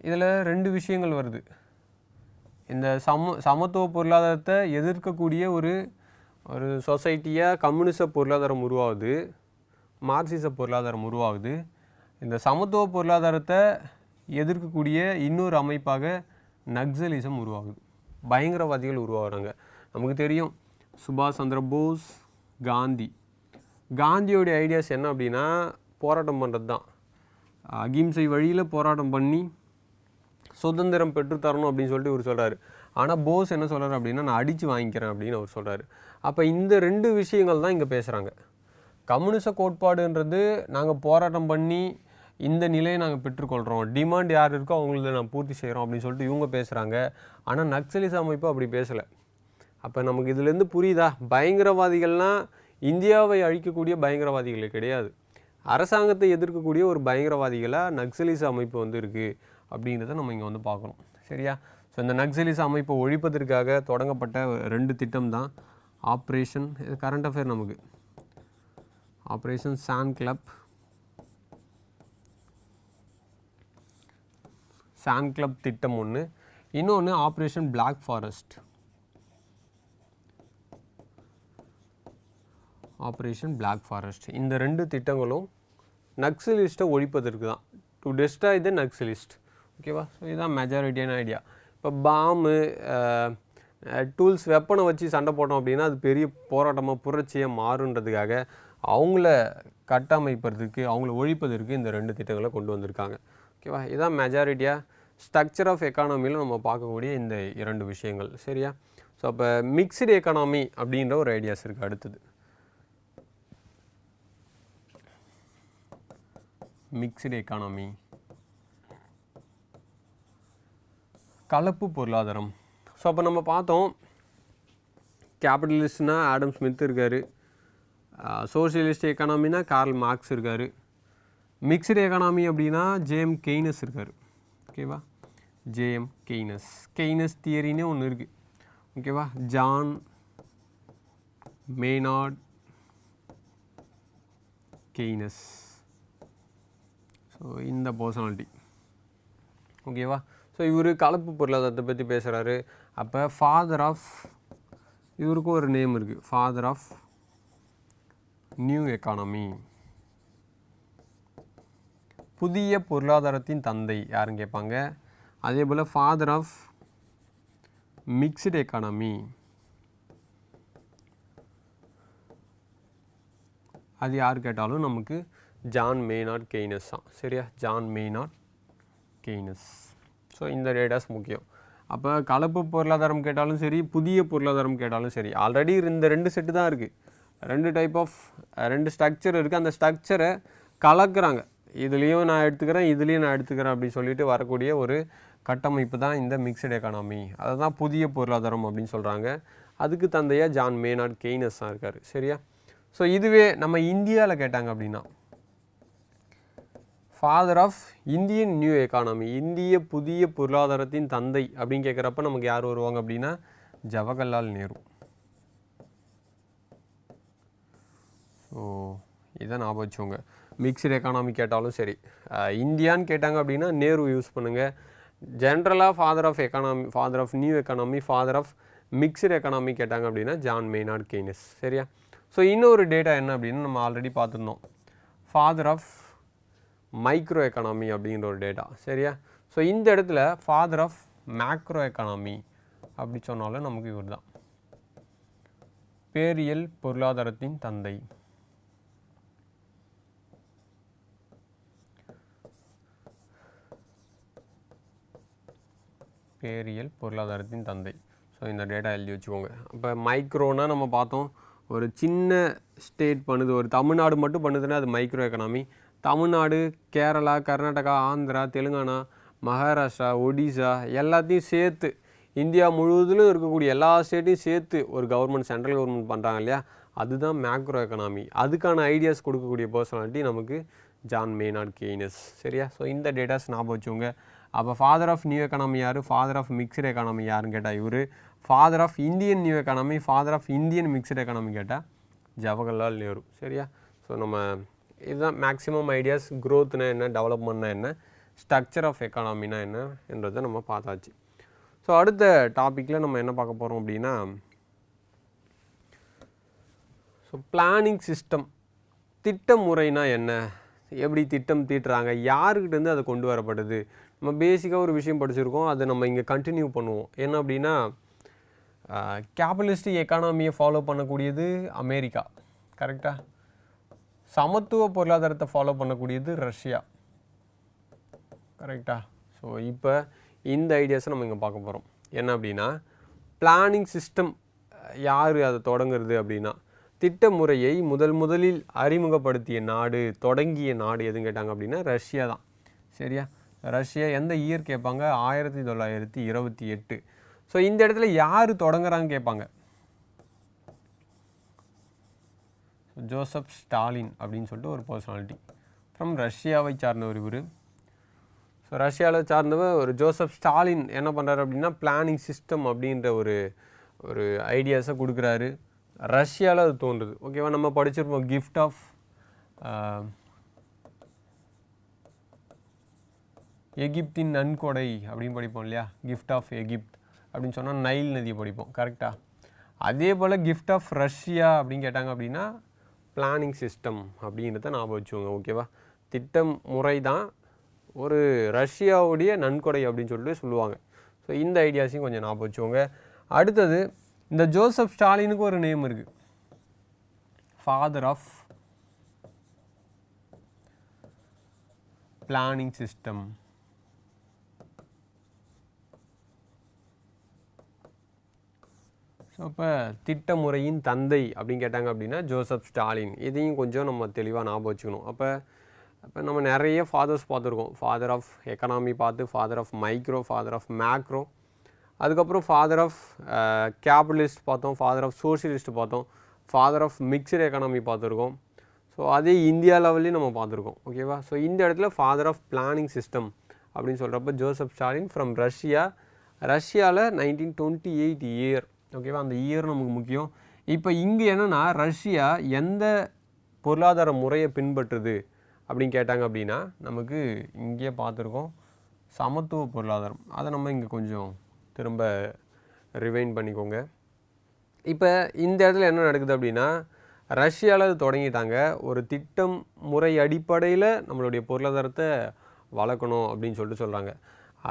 S1: இதில் 2 விஷயங்கள் வருது. இந்த சமத்துவ பொருளாதாரத்தை எதிர்க்கக்கூடிய ஒரு சொசைட்டியாக கம்யூனிச பொருளாதாரம் உருவாகுது, மார்க்சிச பொருளாதாரம் உருவாகுது. இந்த சமத்துவ பொருளாதாரத்தை எதிர்க்கக்கூடிய இன்னொரு அமைப்பாக நக்சலிசம் உருவாகுது, பயங்கரவாதிகள் உருவாகுறாங்க. நமக்கு தெரியும் சுபாஷ் சந்திர போஸ், காந்தியோடைய ஐடியாஸ் என்ன அப்படின்னா போராட்டம் பண்ணுறது தான். அகிம்சை வழியில் போராட்டம் பண்ணி சுதந்திரம் பெற்றுத்தரணும் அப்படின்னு சொல்லிட்டு இவர் சொல்கிறாரு. ஆனால் போஸ் என்ன சொல்கிறார் அப்படின்னா நான் அடித்து வாங்கிக்கிறேன் அப்படின்னு அவர் சொல்கிறாரு. அப்போ இந்த 2 விஷயங்கள் தான் இங்கே பேசுகிறாங்க. கம்யூனிச கோட்பாடுன்றது நாங்கள் போராட்டம் பண்ணி இந்த நிலையை நாங்கள் பெற்றுக்கொள்கிறோம், டிமாண்ட் யார் இருக்கோ அவங்கள நான் பூர்த்தி செய்கிறோம் அப்படின்னு சொல்லிட்டு இவங்க பேசுகிறாங்க. ஆனால் நக்சலிச அமைப்பு அப்படி பேசலை. அப்போ நமக்கு இதுலேருந்து புரியுதா, பயங்கரவாதிகள்னால் இந்தியாவை அழிக்கக்கூடிய பயங்கரவாதிகளே கிடையாது, அரசாங்கத்தை எதிர்க்கக்கூடிய ஒரு பயங்கரவாதிகளாக நக்சலிச அமைப்பு வந்து இருக்குது அப்படின்றத நம்ம இங்கே வந்து பார்க்குறோம். சரியா? ஸோ இந்த நக்சலிச அமைப்பை ஒழிப்பதற்காக தொடங்கப்பட்ட 2 திட்டம் தான் ஆப்ரேஷன், கரண்ட் அஃபேர் நமக்கு, ஆப்ரேஷன் சாண்ட் கிளப் திட்டம் ஒன்று, இன்னொன்று ஆப்ரேஷன் பிளாக் ஃபாரஸ்ட். இந்த 2 திட்டங்களும் நக்சலிஸ்ட்டை ஒழிப்பதற்கு தான், டு டெஸ்ட்ராய் த நக்சலிஸ்ட். ஓகேவா? ஸோ இதுதான் மெஜாரிட்டியான ஐடியா. இப்போ பாம்பு டூல்ஸ் வெப்பனை வச்சு சண்டை போட்டோம் அப்படின்னா அது பெரிய போராட்டமாக புரட்சியாக மாறுன்றதுக்காக அவங்கள கட்டமைப்பதற்கு, அவங்கள ஒழிப்பதற்கு இந்த 2 திட்டங்களை கொண்டு வந்திருக்காங்க. ஓகேவா? இதுதான் மெஜாரிட்டியாக ஸ்ட்ரக்சர் ஆஃப் எக்கானமியில் நம்ம பார்க்கக்கூடிய இந்த 2 விஷயங்கள். சரியா? ஸோ அப்போ மிக்ஸ்டு எக்கானமி அப்படின்ற ஒரு ஐடியாஸ் இருக்குது. அடுத்தது மிக்ஸ்டு எக்கானமி, கலப்பு பொருளாதாரம். ஸோ அப்போ நம்ம பார்த்தோம் கேபிட்டலிஸ்ட்னா ஆடம் ஸ்மித் இருக்கார், சோஷியலிஸ்ட் எக்கானமினா கார்ல் மார்க்ஸ் இருக்கார், மிக்ஸ்டு எக்கானமி அப்படின்னா ஜேஎம் கெய்னஸ் இருக்கார். ஓகேவா? ஜேஎம் கெய்னஸ் தியரினே ஒன்று இருக்குது. ஓகேவா? John Maynard gainers. ஸோ இந்த பர்சனாலிட்டி. ஓகேவா? ஸோ இவர் கலப்பு பொருளாதாரத்தை பற்றி பேசுகிறாரு. அப்போ இவருக்கும் ஒரு நேம் இருக்குது, ஃபாதர் ஆஃப் நியூ எக்கானமி, புதிய பொருளாதாரத்தின் தந்தை யாருன்னு கேட்பாங்க. அதே போல் ஃபாதர் ஆஃப் மிக்ஸ்டு எக்கானமி, அது யார் கேட்டாலும் நமக்கு ஜான் மேனார்ட் கெய்னஸ் தான். சரியா? John Maynard gainers. ஸோ இந்த டேட்டாஸ் முக்கியம். அப்போ கலப்பு பொருளாதாரம் கேட்டாலும் சரி, புதிய பொருளாதாரம் கேட்டாலும் சரி, ஆல்ரெடி இந்த 2 செட்டு தான் இருக்குது, 2 டைப் ஆஃப் 2 ஸ்ட்ரக்சர் இருக்குது. அந்த ஸ்ட்ரக்சரை கலக்கிறாங்க, இதுலேயும் நான் எடுத்துக்கிறேன், இதுலேயும் நான் எடுத்துக்கிறேன் அப்படின்னு சொல்லிட்டு வரக்கூடிய ஒரு கட்டமைப்பு தான் இந்த மிக்சடு எக்கானமி. அதை தான் புதிய பொருளாதாரம் அப்படின்னு சொல்கிறாங்க. அதுக்கு தந்தையாக ஜான் மேனார்ட் கெய்னஸ் தான் இருக்கார். சரியா? ஸோ இதுவே நம்ம இந்தியாவில் கேட்டாங்க அப்படின்னா father of Indian new economy, இந்திய புதிய பொருளாதாரத்தின் தந்தை அப்படின்னு கேட்குறப்ப நமக்கு யார் வருவாங்க அப்படின்னா ஜவஹர்லால் நேரு. ஸோ இதை ஞாபகம் வச்சுக்கோங்க. மிக்ஸ்டு எக்கானமி கேட்டாலும் சரி, இந்தியான்னு கேட்டாங்க அப்படின்னா நேரு யூஸ் பண்ணுங்கள். ஜென்ரலாக father of new economy, father of mixed economy கேட்டாங்க அப்படின்னா ஜான் மேனார்ட் கெய்னஸ். சரியா? ஸோ இன்னொரு டேட்டா என்ன அப்படின்னு நம்ம ஆல்ரெடி பார்த்துருந்தோம், ஃபாதர் ஆஃப் மைக்ரோ எக்கானமி அப்படிங்கிற ஒரு டேட்டா. சரியா? ஸோ இந்த இடத்துல ஃபாதர் ஆஃப் மேக்ரோ எக்கானமி அப்படி சொன்னாலும் நமக்கு இவர் தான், பேரியல் பொருளாதாரத்தின் தந்தை. பேரியல் பொருளாதாரத்தின் தந்தை. ஸோ இந்த டேட்டா எழுதி வச்சுக்கோங்க. இப்போ மைக்ரோனா நம்ம பார்த்தோம், ஒரு சின்ன ஸ்டேட் பண்ணுது, ஒரு தமிழ்நாடு மட்டும் பண்ணுதுன்னா அது மைக்ரோ எக்கானமி. தமிழ்நாடு, கேரளா, கர்நாடகா, ஆந்திரா, தெலுங்கானா, மகாராஷ்டிரா, ஒடிசா எல்லாத்தையும் சேர்த்து, இந்தியா முழுவதிலும் இருக்கக்கூடிய எல்லா ஸ்டேட்டையும் சேர்த்து ஒரு கவர்மெண்ட், சென்ட்ரல் கவர்மெண்ட் பண்ணுறாங்க இல்லையா, அதுதான் மேக்ரோ எக்கானமி. அதுக்கான ஐடியாஸ் கொடுக்கக்கூடிய பர்சனாலிட்டி நமக்கு ஜான் மேனார்ட் கெய்னஸ். சரியா? ஸோ இந்த டேட்டாஸ் ஞாபகம் வச்சுக்கோங்க. அப்போ ஃபாதர் ஆஃப் நியூ எக்கானமி யார், ஃபாதர் ஆஃப் மிக்சடு எக்கானமி யாருன்னு கேட்டால் இவர், father of Indian new economy, father of Indian mixed economy கேட்டால் ஜவஹர்லால் நேரு. சரியா? ஸோ நம்ம இதுதான் மேக்ஸிமம் ஐடியாஸ். க்ரோத்னா என்ன, டெவலப்மெண்ட்னா என்ன, ஸ்ட்ரக்சர் ஆஃப் எக்கானமினா என்ன என்றதை நம்ம பார்த்தாச்சு. ஸோ அடுத்த டாப்பிக்கில் நம்ம என்ன பார்க்க போகிறோம் அப்படின்னா, ஸோ பிளானிங் சிஸ்டம், திட்ட முறைனா என்ன, எப்படி திட்டம் தீட்டுறாங்க, யாருக்கிட்டேருந்து அதை கொண்டு வரப்படுது. நம்ம பேசிக்காக ஒரு விஷயம் படிச்சிருக்கோம், அதை நம்ம இங்கே கண்டினியூ பண்ணுவோம். என்ன அப்படின்னா, கேபிட்டலிஸ்டிக் எக்கானமியை ஃபாலோ பண்ணக்கூடியது அமெரிக்கா, கரெக்டாக. சமத்துவ பொருளாதாரத்தை ஃபாலோ பண்ணக்கூடியது ரஷ்யா, கரெக்டாக. ஸோ இப்போ இந்த ஐடியாஸை நம்ம இங்கே பார்க்க போகிறோம். என்ன அப்படின்னா, பிளானிங் சிஸ்டம் யார் அதை தொடங்குறது அப்படின்னா, திட்ட முறையை முதலில் அறிமுகப்படுத்திய நாடு, தொடங்கிய நாடு எதுன்னு கேட்டாங்க அப்படின்னா ரஷ்யா தான். சரியா? ரஷ்யா எந்த இயர் கேட்பாங்க, 1928. ஸோ இந்த இடத்துல யார் தொடங்குறாங்க கேட்பாங்க. ஜோசப் ஸ்டாலின் அப்படின்னு சொல்லிட்டு ஒரு பர்சனாலிட்டி ஃப்ரம் ரஷ்யாவை சார்ந்தவர் இவர். ஸோ ரஷ்யாவில் சார்ந்தவர் ஒரு ஜோசப் ஸ்டாலின் என்ன பண்ணுறாரு அப்படின்னா, பிளானிங் சிஸ்டம் அப்படின்ற ஒரு ஐடியாஸை கொடுக்குறாரு. ரஷ்யாவில் அது தோன்றுது. ஓகேவா? நம்ம படிச்சிருப்போம் கிஃப்ட் ஆஃப் எகிப்தின் நன்கொடை அப்படின்னு படிப்போம் இல்லையா? கிஃப்ட் ஆஃப் எகிப்த் அப்படின்னு சொன்னால் நைல் நதியை படிப்போம், கரெக்டாக. அதே போல் கிஃப்ட் ஆஃப் ரஷ்யா அப்படின்னு கேட்டாங்க அப்படின்னா பிளானிங் சிஸ்டம் அப்படின்றத ஞாபகம் வச்சுக்கோங்க. ஓகேவா? திட்டம் முறை தான் ஒரு ரஷ்யாவுடைய நன்கொடை அப்படின்னு சொல்லிட்டு சொல்லுவாங்க. ஸோ இந்த ஐடியாஸையும் கொஞ்சம் ஞாபகம் வச்சுக்கோங்க. அடுத்தது, இந்த ஜோசப் ஸ்டாலினுக்கு ஒரு நேம் இருக்குது, father of planning system. So இப்போ திட்ட முறையின் தந்தை அப்படின்னு கேட்டாங்க அப்படின்னா ஜோசப் ஸ்டாலின். இதையும் கொஞ்சம் நம்ம தெளிவாக ஞாபகம் வச்சுக்கணும். அப்போ நம்ம நிறைய ஃபாதர்ஸ் பார்த்துருக்கோம். ஃபாதர் ஆஃப் எக்கனாமி பார்த்து, father of micro, father of macro, அதுக்கப்புறம் ஃபாதர் ஆஃப் கேபிட்டலிஸ்ட் பார்த்தோம், ஃபாதர் ஆஃப் சோஷியலிஸ்ட் பார்த்தோம், ஃபாதர் ஆஃப் மிக்சடு எக்கானமி பார்த்துருக்கோம். ஸோ அதே இந்தியா லெவல்லையும் நம்ம பார்த்துருக்கோம். ஓகேவா? ஸோ இந்த இடத்துல ஃபாதர் ஆஃப் பிளானிங் சிஸ்டம் அப்படின்னு சொல்கிறப்ப ஜோசப் ஸ்டாலின் ஃப்ரம் ரஷ்யாவில் 1928 இயர். ஓகேவா? அந்த இயர் நமக்கு முக்கியம். இப்போ இங்கே என்னென்னா, ரஷ்யா எந்த பொருளாதார முறையை பின்பற்றுது அப்படின்னு கேட்டாங்க அப்படின்னா நமக்கு இங்கே பார்த்துருக்கோம் சமத்துவ பொருளாதாரம். அதை நம்ம இங்கே கொஞ்சம் திரும்ப ரிவைண்ட் பண்ணிக்கோங்க. இப்போ இந்த இடத்துல என்ன நடக்குது அப்படின்னா, ரஷ்யாவில் அது தொடங்கிட்டாங்க. ஒரு திட்டம் முறை அடிப்படையில் நம்மளுடைய பொருளாதாரத்தை வளர்க்கணும் அப்படின்னு சொல்லிட்டு சொல்கிறாங்க.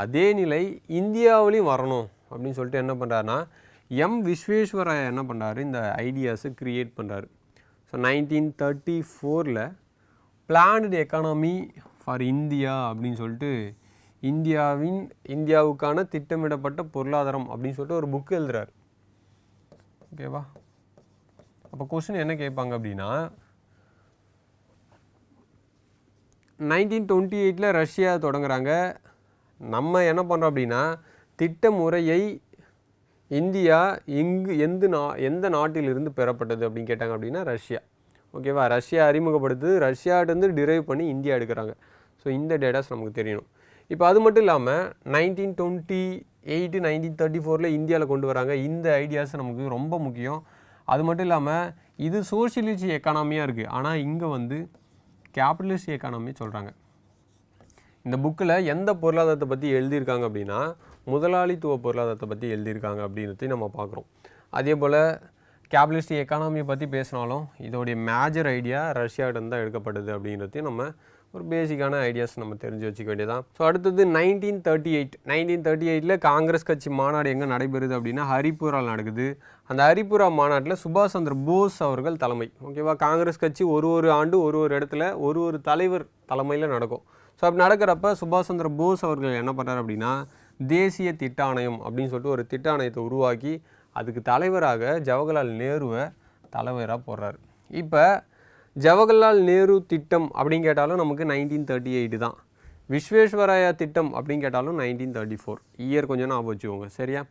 S1: அதே நிலை இந்தியாவிலையும் வரணும் அப்படின்னு சொல்லிட்டு என்ன பண்ணுறாருன்னா, விஸ்வேஸ்வரய்யா என்ன பண்ணுறாரு, இந்த ஐடியாஸை க்ரியேட் பண்ணுறாரு. So 1934 planned economy for India அப்படின்னு சொல்லிட்டு இந்தியாவுக்கான திட்டமிடப்பட்ட பொருளாதாரம் அப்படின்னு சொல்லிட்டு ஒரு புக் எழுதுறாரு. ஓகேவா? அப்போ கொஸ்டின் என்ன கேட்பாங்க அப்படின்னா, 1928 ரஷ்யா தொடங்குறாங்க. நம்ம என்ன பண்ணுறோம் அப்படின்னா, திட்ட முறையை இந்தியா எந்த நாட்டிலிருந்து பெறப்பட்டது அப்படின்னு கேட்டாங்க அப்படின்னா ரஷ்யா. ஓகேவா? ரஷ்யா அறிமுகப்படுத்துது, ரஷ்யாட்டேருந்து டிரைவ் பண்ணி இந்தியா எடுக்கிறாங்க. ஸோ இந்த டேட்டாஸ் நமக்கு தெரியணும். இப்போ அது மட்டும் இல்லாமல் 1928 1934 இந்தியாவில் கொண்டு வராங்க. இந்த ஐடியாஸ் நமக்கு ரொம்ப முக்கியம். அது மட்டும் இல்லாமல் இது சோஷியலிஸ்ட் எக்கானமியாக இருக்குது, ஆனால் இங்கே கேபிட்டலிஸ்ட் எக்கானமி சொல்கிறாங்க. இந்த புக்கில் எந்த பொருளாதாரத்தை பற்றி எழுதியிருக்காங்க அப்படின்னா முதலாளித்துவ பொருளாதாரத்தை பற்றி எழுதியிருக்காங்க அப்படின்றதையும் நம்ம பார்க்குறோம். அதே போல் கேபிட்டலிஸ்ட் எக்கானமியை பற்றி பேசினாலும் இதோடைய மேஜர் ஐடியா ரஷ்யாவிடம் தான் எடுக்கப்பட்டது அப்படின்றதையும் நம்ம ஒரு பேசிக்கான ஐடியாஸ் நம்ம தெரிஞ்சு வச்சுக்க வேண்டியதான். ஸோ அடுத்தது 1938 காங்கிரஸ் கட்சி மாநாடு எங்கே நடைபெறுது அப்படின்னா ஹரிபுராவில் நடக்குது. அந்த ஹரிபுரா மாநாட்டில் சுபாஷ் சந்திர போஸ் அவர்கள் தலைமை. ஓகேவா? காங்கிரஸ் கட்சி ஒரு ஆண்டு ஒரு இடத்துல ஒரு தலைவர் தலைமையில் நடக்கும். ஸோ அப்படி நடக்கிறப்ப சுபாஷ் சந்திர போஸ் அவர்கள் என்ன பண்ணுறாரு அப்படின்னா, தேசிய திட்ட ஆணையம் அப்படின்னு சொல்லிட்டு ஒரு திட்ட ஆணையத்தை உருவாக்கி அதுக்கு தலைவராக ஜவஹர்லால் நேருவை தலைவராக போடுறாரு. இப்போ ஜவஹர்லால் நேரு திட்டம் அப்படின்னு கேட்டாலும் நமக்கு 1938 தான். விஸ்வேஸ்வரய்யா திட்டம் அப்படின்னு கேட்டாலும் 1934. இயர் கொஞ்சம் ஞாபகம் வச்சுக்கோங்க. சரியா?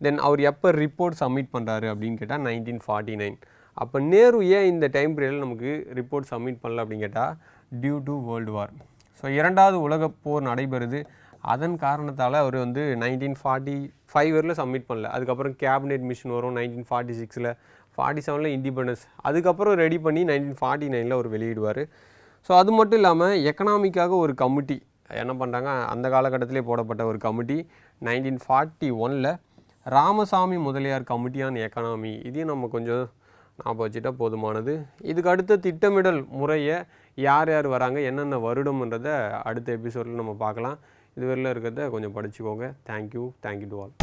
S1: தென் அவர் எப்போ ரிப்போர்ட் சப்மிட் பண்ணுறாரு அப்படின்னு கேட்டால் 1949. அப்போ நேரு ஏன் இந்த டைம் பீரியடில் நமக்கு ரிப்போர்ட் சப்மிட் பண்ணல அப்படின்னு கேட்டால் due to world war. So இரண்டாவது உலகப் போர் நடைபெறுது. அதன் காரணத்தால் அவர் 1945 சப்மிட் பண்ணல. அதுக்கப்புறம் கேபினெட் மிஷன் வரும் 1946, 47 இண்டிபெண்டன்ஸ், அதுக்கப்புறம் ரெடி பண்ணி 1949 அவர் வெளியிடுவார். ஸோ அது மட்டும் இல்லாமல் எக்கனாமிக்காக ஒரு கமிட்டி என்ன பண்ணுறாங்க, அந்த காலகட்டத்திலே போடப்பட்ட ஒரு கமிட்டி 1941ல் Ramasamy Mudaliar committee on economy. இதையும் நம்ம கொஞ்சம் ஞாபகம் வச்சுட்டா போதுமானது. இதுக்கு அடுத்த திட்டமிடல் முறையை யார் யார் வராங்க, என்னென்ன வருடம்ன்றதை அடுத்த எபிசோடில் நம்ம பார்க்கலாம். இதுவரையில் இருக்கிறத கொஞ்சம் படிச்சுக்கோங்க. Thank you to all.